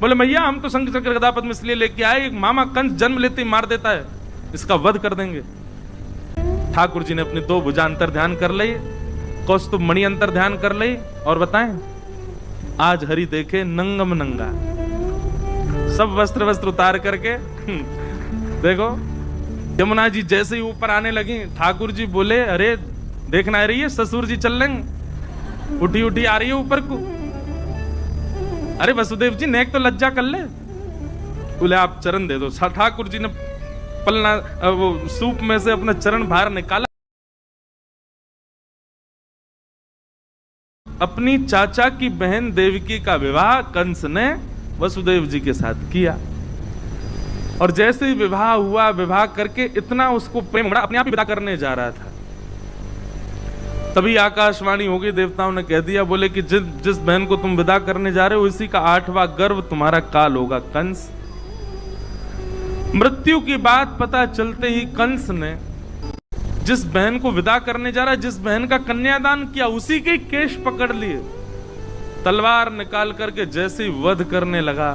बोले मैया हम तो शंख चक्र गदा पद्म इसलिए लेके आए, एक मामा कंस जन्म लेते ही मार देता है, इसका वध कर देंगे। ठाकुर जी ने अपनी 2 भुजा अंतर ध्यान कर ली, कौस्तुभ मणि अंतर ध्यान कर ली, और बताएं आज हरि देखे नंगम नंगा, सब वस्त्र उतार करके देखो यमुना जी जैसे ही ऊपर आने लगी, ठाकुर जी बोले अरे देखना आ रही है ससुर जी चल लेंगे, उठी उठी आ रही है ऊपर को। अरे वसुदेव जी नेक तो लज्जा कर ले। बोले आप चरण दे दो। ठाकुर जी ने पलना वो सूप में से अपना चरण बाहर निकाला, अपनी चाचा की बहन देवकी का विवाह कंस ने वसुदेव जी के साथ किया। और जैसे ही विवाह हुआ, विवाह करके इतना उसको प्रेम बढ़ा, अपने आप ही विदा करने जा रहा था, तभी आकाशवाणी हो गई, देवताओं ने कह दिया, बोले कि जिस बहन को तुम विदा करने जा रहे हो इसी का 8वां गर्भ तुम्हारा काल होगा कंस। मृत्यु की बात पता चलते ही कंस ने जिस बहन को विदा करने जा रहा है, जिस बहन का कन्यादान किया, उसी के केश पकड़ लिए, तलवार निकाल करके जैसे ही वध करने लगा,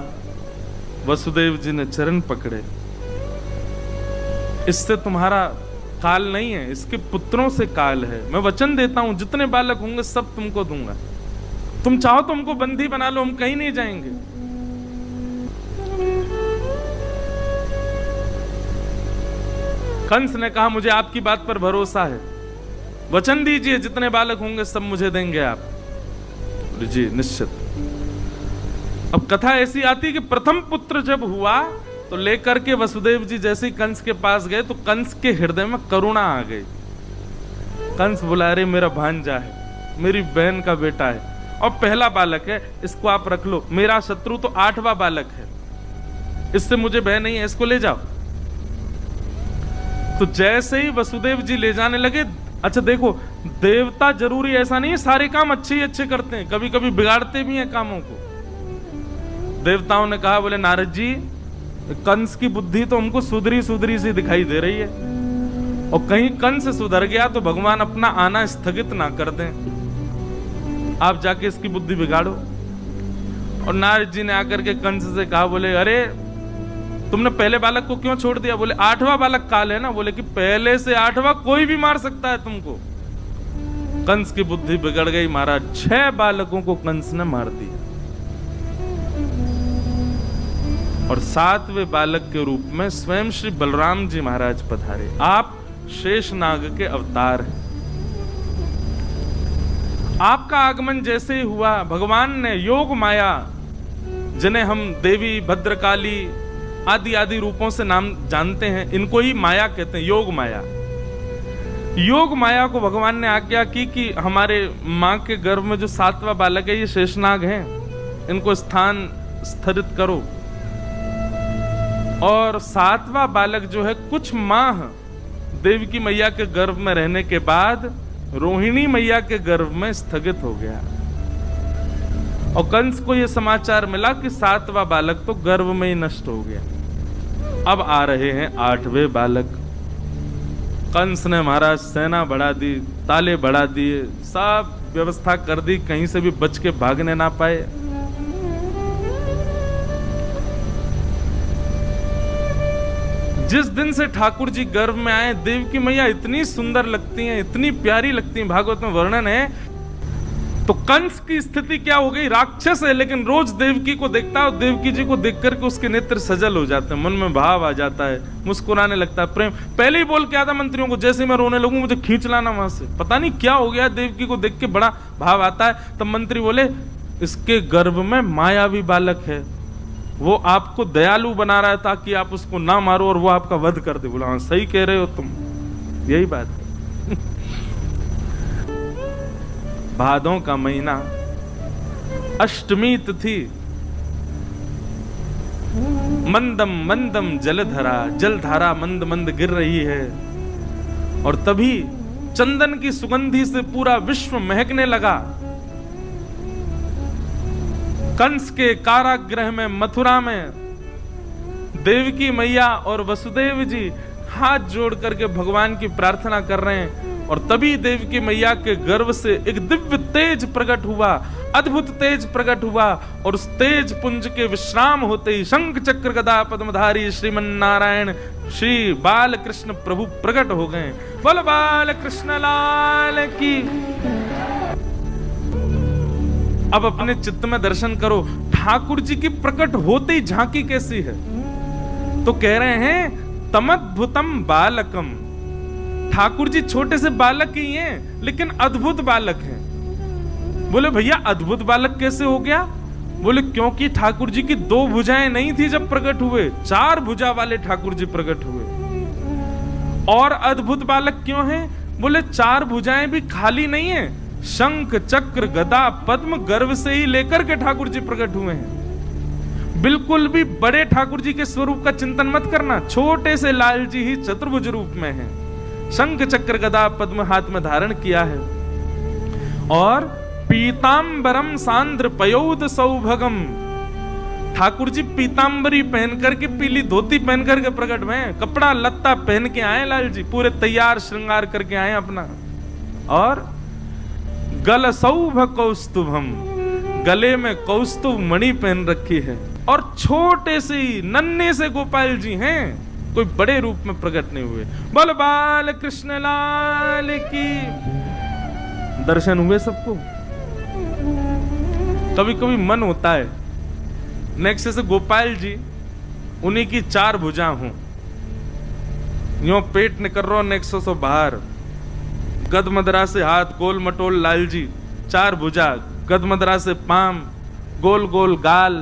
वसुदेव जी ने चरण पकड़े, इससे तुम्हारा काल नहीं है, इसके पुत्रों से काल है। मैं वचन देता हूं जितने बालक होंगे सब तुमको दूंगा, तुम चाहो तो हमको बंदी बना लो, हम कहीं नहीं जाएंगे। कंस ने कहा मुझे आपकी बात पर भरोसा है, वचन दीजिए जितने बालक होंगे सब मुझे देंगे आप। जी निश्चित। अब कथा ऐसी आती कि प्रथम पुत्र जब हुआ तो लेकर के वसुदेव जी जैसे ही कंस के पास गए तो कंस के हृदय में करुणा आ गई। कंस बोला अरे मेरा भांजा है, मेरी बहन का बेटा है और पहला बालक है, इसको आप रख लो। मेरा शत्रु तो 8वां बालक है, इससे मुझे भय नहीं है, इसको ले जाओ। तो जैसे ही वसुदेव जी ले जाने लगे, अच्छा देखो देवता जरूरी ऐसा नहीं है सारे काम अच्छे ही अच्छे करते हैं, कभी कभी बिगाड़ते भी हैं कामों को। देवताओं ने कहा, बोले नारद जी कंस की बुद्धि तो हमको सुधरी सुधरी सी दिखाई दे रही है, और कहीं कंस सुधर गया तो भगवान अपना आना स्थगित ना कर दें, आप जाके इसकी बुद्धि बिगाड़ो। और नारद जी ने आकर के कंस से कहा, बोले अरे तुमने पहले बालक को क्यों छोड़ दिया? बोले 8वां बालक काल है ना। बोले कि पहले से 8वां कोई भी मार सकता है तुमको। कंस की बुद्धि बिगड़ गई महाराज, 6 बालकों को कंस ने मार दिया और 7वें बालक के रूप में स्वयं श्री बलराम जी महाराज पधारे। आप शेषनाग के अवतार हैं। आपका आगमन जैसे ही हुआ, भगवान ने योग माया, जिन्हें हम देवी भद्रकाली आदि आदि रूपों से नाम जानते हैं, इनको ही माया कहते हैं, योग माया। योग माया को भगवान ने आज्ञा की कि हमारे मां के गर्भ में जो 7वां बालक है ये शेषनाग हैं, इनको स्थान स्थिरित करो। और 7वां बालक जो है कुछ माह देवकी मैया के गर्भ में रहने के बाद रोहिणी मैया के गर्भ में स्थगित हो गया। और कंस को यह समाचार मिला कि 7वां बालक तो गर्भ में ही नष्ट हो गया। अब आ रहे हैं 8वें बालक। कंस ने महाराज सेना बढ़ा दी, ताले बढ़ा दिए, सब व्यवस्था कर दी, कहीं से भी बच के भागने ना पाए। जिस दिन से ठाकुर जी गर्भ में आए, देवकी मैया इतनी सुंदर लगती हैं, इतनी प्यारी लगती हैं, भागवत में वर्णन है। तो कंस की स्थिति क्या हो गई? राक्षस है लेकिन रोज देवकी को देखता है और देवकी जी को देख करके उसके नेत्र सजल हो जाते हैं, मन में भाव आ जाता है, मुस्कुराने लगता है, प्रेम। पहले ही बोल के आता मंत्रियों को, जैसे मैं रोने लगूं मुझे खींच लाना वहां से। पता नहीं क्या हो गया, देवकी को देख के बड़ा भाव आता है। तब मंत्री बोले इसके गर्भ में मायावी बालक है, वो आपको दयालु बना रहा है ताकि आप उसको ना मारो और वो आपका वध कर दे। बोला हाँ सही कह रहे हो तुम, यही बात है। भादों का महीना, अष्टमी तिथि, मंदम मंदम जलधरा, जलधारा मंद मंद गिर रही है। और तभी चंदन की सुगंधी से पूरा विश्व महकने लगा। कंस के कारागृह में, मथुरा में देवकी मैया और वसुदेव जी हाथ जोड़ करके भगवान की प्रार्थना कर रहे हैं। और तभी देवकी मैया के गर्भ से एक दिव्य तेज प्रकट हुआ। अद्भुत तेज प्रकट हुआ और उस तेज पुंज के विश्राम होते ही शंख चक्र गदा पद्मधारी श्रीमन नारायण श्री बाल कृष्ण प्रभु प्रकट हो गए। बोल बाल कृष्ण लाल की। अब अपने चित्त में दर्शन करो, ठाकुर जी की प्रकट होते ही झांकी कैसी है। तो कह रहे हैं तमद्भुतम बालकम, ठाकुर जी छोटे से बालक ही हैं लेकिन अद्भुत बालक हैं। बोले भैया अद्भुत बालक कैसे हो गया? बोले क्योंकि ठाकुर जी की 2 भुजाएं नहीं थी जब प्रकट हुए, 4 भुजा वाले ठाकुर जी प्रकट हुए। और अद्भुत बालक क्यों हैं? बोले 4 भुजाएं भी खाली नहीं है, शंख चक्र गदा पद्म गर्भ से ही लेकर के ठाकुर जी प्रकट हुए हैं। बिल्कुल भी बड़े ठाकुर जी के स्वरूप का चिंतन मत करना, छोटे से लाल जी ही चतुर्भुज रूप में हैं। शंख चक्र गदा पद्म हाथ में धारण किया है और पीतांबरम सांद्र पयोद सौभगम, ठाकुर जी पीतांबरी पहन करके, पीली धोती पहन करके प्रकट में, कपड़ा लत्ता पहन के आए लाल जी, पूरे तैयार श्रृंगार करके आए अपना। और गल सौभ कौस्तुभम, गले में कौस्तुभ मणि पहन रखी है। और छोटे से ही नन्हे से गोपाल जी हैं, कोई बड़े रूप में प्रकट नहीं हुए। बोल बाल कृष्ण लाल की। दर्शन हुए सबको? कभी कभी मन होता है नेक्स्ट से गोपाल जी उन्हीं की 4 भुजा हूं, यो पेट निकल रहा नेक्स्ट से बाहर, गदमदरा से हाथ गोल मटोल लाल जी, 4 भुजा, गदमदरा से पाम, गोल गोल गाल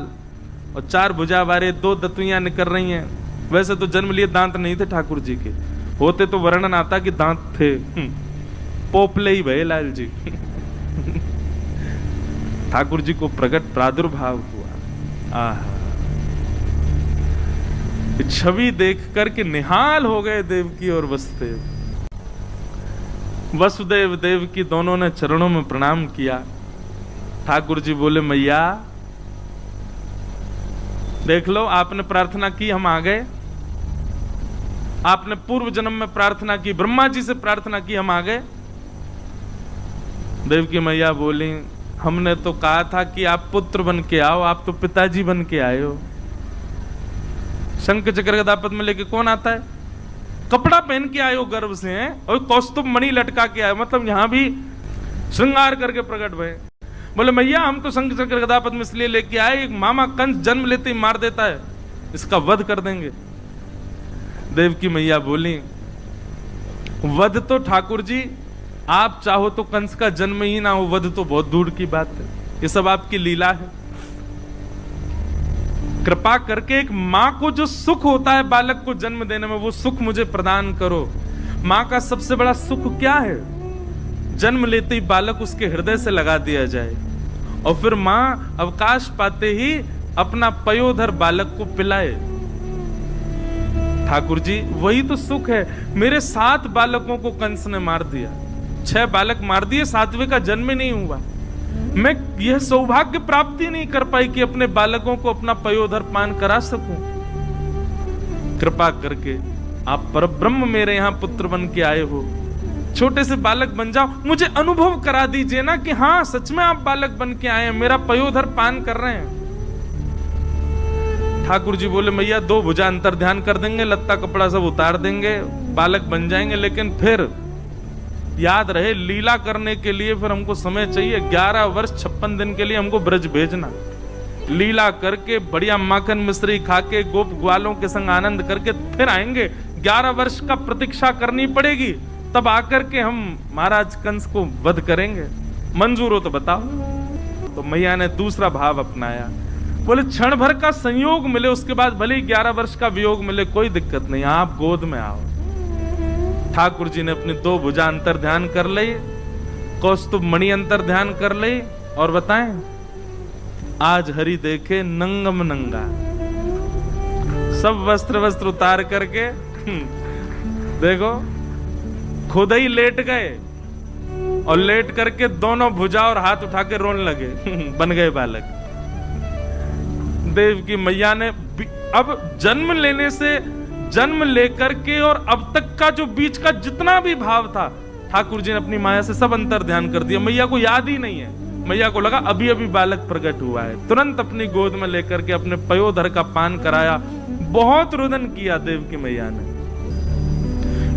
और 4 भुजा वाले 2 दतुइयां निकल रही हैं। वैसे तो जन्म लिए दांत नहीं थे ठाकुर जी के, होते तो वर्णन आता कि दांत थे, पोपले ही भये लाल जी। ठाकुर जी को प्रकट प्रादुर्भाव हुआ। छवि देख करके निहाल हो गए देवकी और वसुदेव। वसुदेव देवकी दोनों ने चरणों में प्रणाम किया। ठाकुर जी बोले मैया देख लो, आपने प्रार्थना की, हम आ गए। आपने पूर्व जन्म में प्रार्थना की, ब्रह्मा जी से प्रार्थना की, हम आ गए। देवकी मैया बोली हमने तो कहा था कि आप पुत्र बन के आओ, आप तो पिताजी बन के आए हो। शंख चक्र गदा पद्म में लेके कौन आता है? कपड़ा पहन के आए हो गर्भ से हैं, और कौस्तुभ मणि लटका के आए, मतलब यहां भी श्रृंगार करके प्रकट भये। बोले मैया हम तो शंख चक्र गदा पद्म इसलिए लेके आए, एक मामा कंस जन्म लेते ही मार देता है, इसका वध कर देंगे। देवकी मैया बोली वध तो ठाकुर जी आप चाहो तो कंस का जन्म ही ना हो, वध तो बहुत दूर की बात है, ये सब आपकी लीला है। कृपा करके एक माँ को जो सुख होता है बालक को जन्म देने में, वो सुख मुझे प्रदान करो। माँ का सबसे बड़ा सुख क्या है? जन्म लेते ही बालक उसके हृदय से लगा दिया जाए और फिर माँ अवकाश पाते ही अपना पयोधर बालक को पिलाए। ठाकुर जी वही तो सुख है। मेरे 7 बालकों को कंस ने मार दिया, 6 बालक मार दिए, 7वें का जन्म नहीं हुआ। मैं यह सौभाग्य प्राप्ति नहीं कर पाई कि अपने बालकों को अपना पयोधर पान करा सकूं। कृपा करके आप परब्रह्म मेरे यहां पुत्र बन के आए हो, छोटे से बालक बन जाओ, मुझे अनुभव करा दीजिए ना कि हाँ सच में आप बालक बन के आए हैं, मेरा पयोधर पान कर रहे हैं। ठाकुर जी बोले मैया 2 भुजा अंतर ध्यान कर देंगे, लत्ता कपड़ा सब उतार देंगे, बालक बन जाएंगे, लेकिन फिर याद रहे लीला करने के लिए फिर हमको समय चाहिए। 11 वर्ष 56 दिन के लिए हमको ब्रज भेजना, लीला करके बढ़िया माखन मिश्री खा के गोप ग्वालों के संग आनंद करके फिर आएंगे। 11 वर्ष का प्रतीक्षा करनी पड़ेगी, तब आकर के हम महाराज कंस को वध करेंगे। मंजूर हो तो बताओ। तो मैया ने दूसरा भाव अपनाया, बोले क्षण भर का संयोग मिले, उसके बाद भले ही 11 वर्ष का वियोग मिले, कोई दिक्कत नहीं, आप गोद में आओ। ठाकुर जी ने अपनी 2 भुजा अंतर ध्यान कर ली, कौस्तुभ मणि अंतर ध्यान कर ली, और बताएं आज हरि देखे नंगम नंगा, सब वस्त्र उतार करके देखो खुद ही लेट गए और लेट करके दोनों भुजा और हाथ उठा के रोने लगे। बन गए बालक। देव की मैया ने अब जन्म लेकर के और अब तक का जो बीच का जितना भी भाव था, ठाकुर जी ने अपनी माया से सब अंतर ध्यान कर दिया। मैया को याद ही नहीं है मैया को लगा अभी अभी बालक प्रकट हुआ है, तुरंत अपनी गोद में लेकर के अपने पयोधर का पान कराया। बहुत रुदन किया देवकी मैया ने।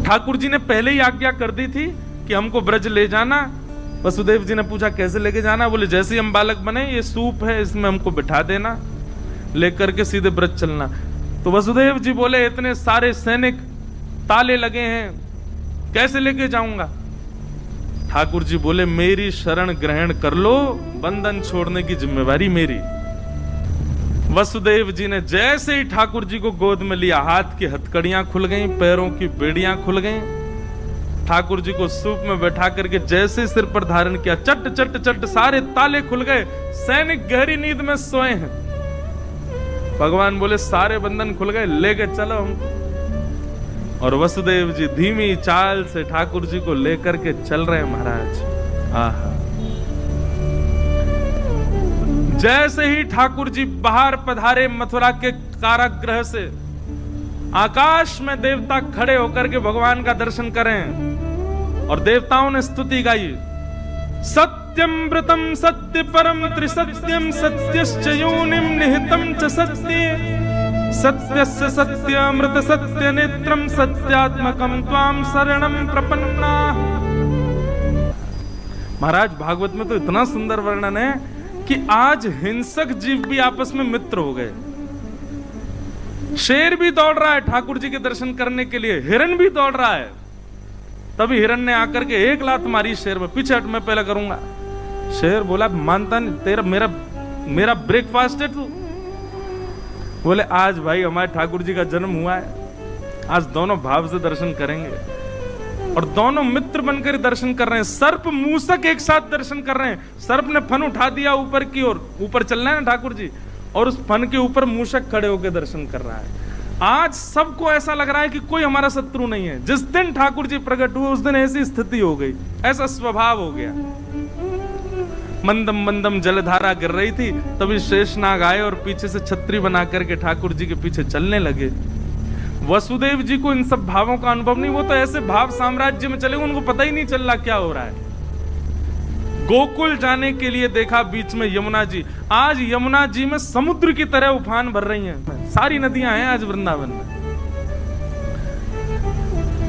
ठाकुर जी ने पहले ही आज्ञा कर दी थी कि हमको ब्रज ले जाना। वसुदेव जी ने पूछा कैसे लेके जाना? बोले जैसे ही हम बालक बने, ये सूप है, इसमें हमको बिठा देना, लेकर के सीधे ब्रज चलना। तो वसुदेव जी बोले इतने सारे सैनिक, ताले लगे हैं, कैसे लेके जाऊंगा? ठाकुर जी बोले मेरी शरण ग्रहण कर लो, बंधन छोड़ने की जिम्मेवारी मेरी। वसुदेव जी ने जैसे ही ठाकुर जी को गोद में लिया, हाथ की हथकड़ियां खुल गईं, पैरों की बेड़ियां खुल गईं। ठाकुर जी को सूप में बैठा करके जैसे सिर पर धारण किया, चट चट चट सारे ताले खुल गए। सैनिक गहरी नींद में सोए हैं। भगवान बोले सारे बंधन खुल गए, लेके चलो हमको। और वसुदेव जी धीमी चाल से ठाकुर जी को लेकर के चल रहे हैं महाराज। आहा, जैसे ही ठाकुर जी बाहर पधारे मथुरा के कारागृह से, आकाश में देवता खड़े होकर के भगवान का दर्शन करें और देवताओं ने स्तुति गाई। सत्यमृतम सत्य परम त्रिसत्यम सत्यश्च योनिम निहितम च सत्ये सत्यस्य सत्यामृत सत्य नेत्रम सत्यात्मकम त्वाम शरणम प्रपन्ना। महाराज भागवत में तो इतना सुंदर वर्णन है कि आज हिंसक जीव भी आपस में मित्र हो गए। शेर भी दौड़ रहा है ठाकुर जी के दर्शन करने के लिए, हिरन भी दौड़ रहा है। तभी हिरन ने आकर के एक लात मारी शेर में, पीछे हट, मैं पहले करूंगा। शेर बोला मानता नहीं, तेरा मेरा ब्रेकफास्ट है तू। बोले आज भाई हमारे ठाकुर जी का जन्म हुआ है, आज दोनों भाव से दर्शन करेंगे। और दोनों मित्र बनकर दर्शन कर रहे हैं। सर्प मूसक एक साथ दर्शन कर रहे हैं। सर्प ने फन उठा दिया ऊपर की ओर, ऊपर चल रहे हैं ना ठाकुर जी, और उस फन के ऊपर मूसक खड़े होकर दर्शन कर रहा है। आज सबको ऐसा लग रहा है कि कोई हमारा शत्रु नहीं है। जिस दिन ठाकुर जी प्रकट हुए उस दिन ऐसी स्थिति हो गई, ऐसा स्वभाव हो गया। मंदम मंदम जलधारा गिर रही थी, तभी शेषनाग आए और पीछे से छतरी बना करके ठाकुर जी के पीछे चलने लगे। वसुदेव जी को इन सब भावों का अनुभव नहीं, वो तो ऐसे भाव साम्राज्य में चले, उनको पता ही नहीं चल रहा क्या हो रहा है। गोकुल जाने के लिए देखा बीच में यमुना जी। आज यमुना जी में समुद्र की तरह उफान भर रही हैं, सारी नदियां हैं आज वृंदावन में।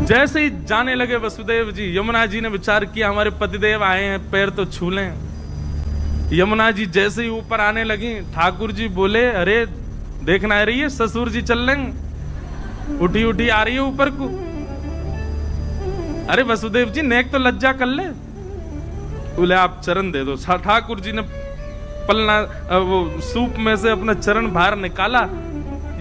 जैसे ही जाने लगे वसुदेव जी, यमुना जी ने विचार किया हमारे पतिदेव आए हैं, पैर तो छू लें। यमुना जी जैसे ही ऊपर आने लगी, ठाकुर जी बोले अरे देखना आ रही है, ससुर जी चल लेंगे, उठी उठी आ रही है ऊपर को। अरे वसुदेव जी नेक तो लज्जा कर ले। बोले आप चरण दे दो। ठाकुर जी ने पलना वो सूप में से अपना चरण बाहर निकाला।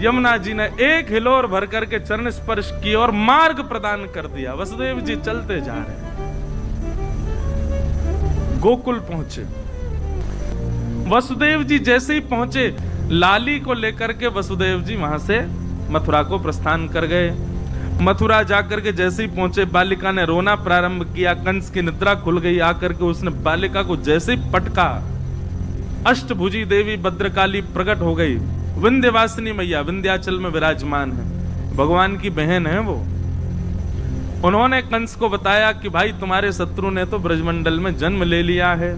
यमुना जी ने एक हिलोर भर करके चरण स्पर्श किया और मार्ग प्रदान कर दिया। वसुदेव जी चलते जा रहे हैं। गोकुल पहुंचे। वसुदेव जी जैसे ही पहुंचे, लाली को लेकर के वसुदेव जी वहां से मथुरा को प्रस्थान कर गए। मथुरा जाकर के जैसे ही पहुंचे, बालिका ने रोना प्रारंभ किया। कंस की निद्रा खुल गई। आकर के उसने बालिका को जैसे ही पटका, अष्टभुजी देवी भद्रकाली प्रकट हो गई। विंध्यवासिनी मैया विंध्याचल में विराजमान है, भगवान की बहन है वो। उन्होंने कंस को बताया कि भाई तुम्हारे शत्रु ने तो ब्रजमंडल में जन्म ले लिया है।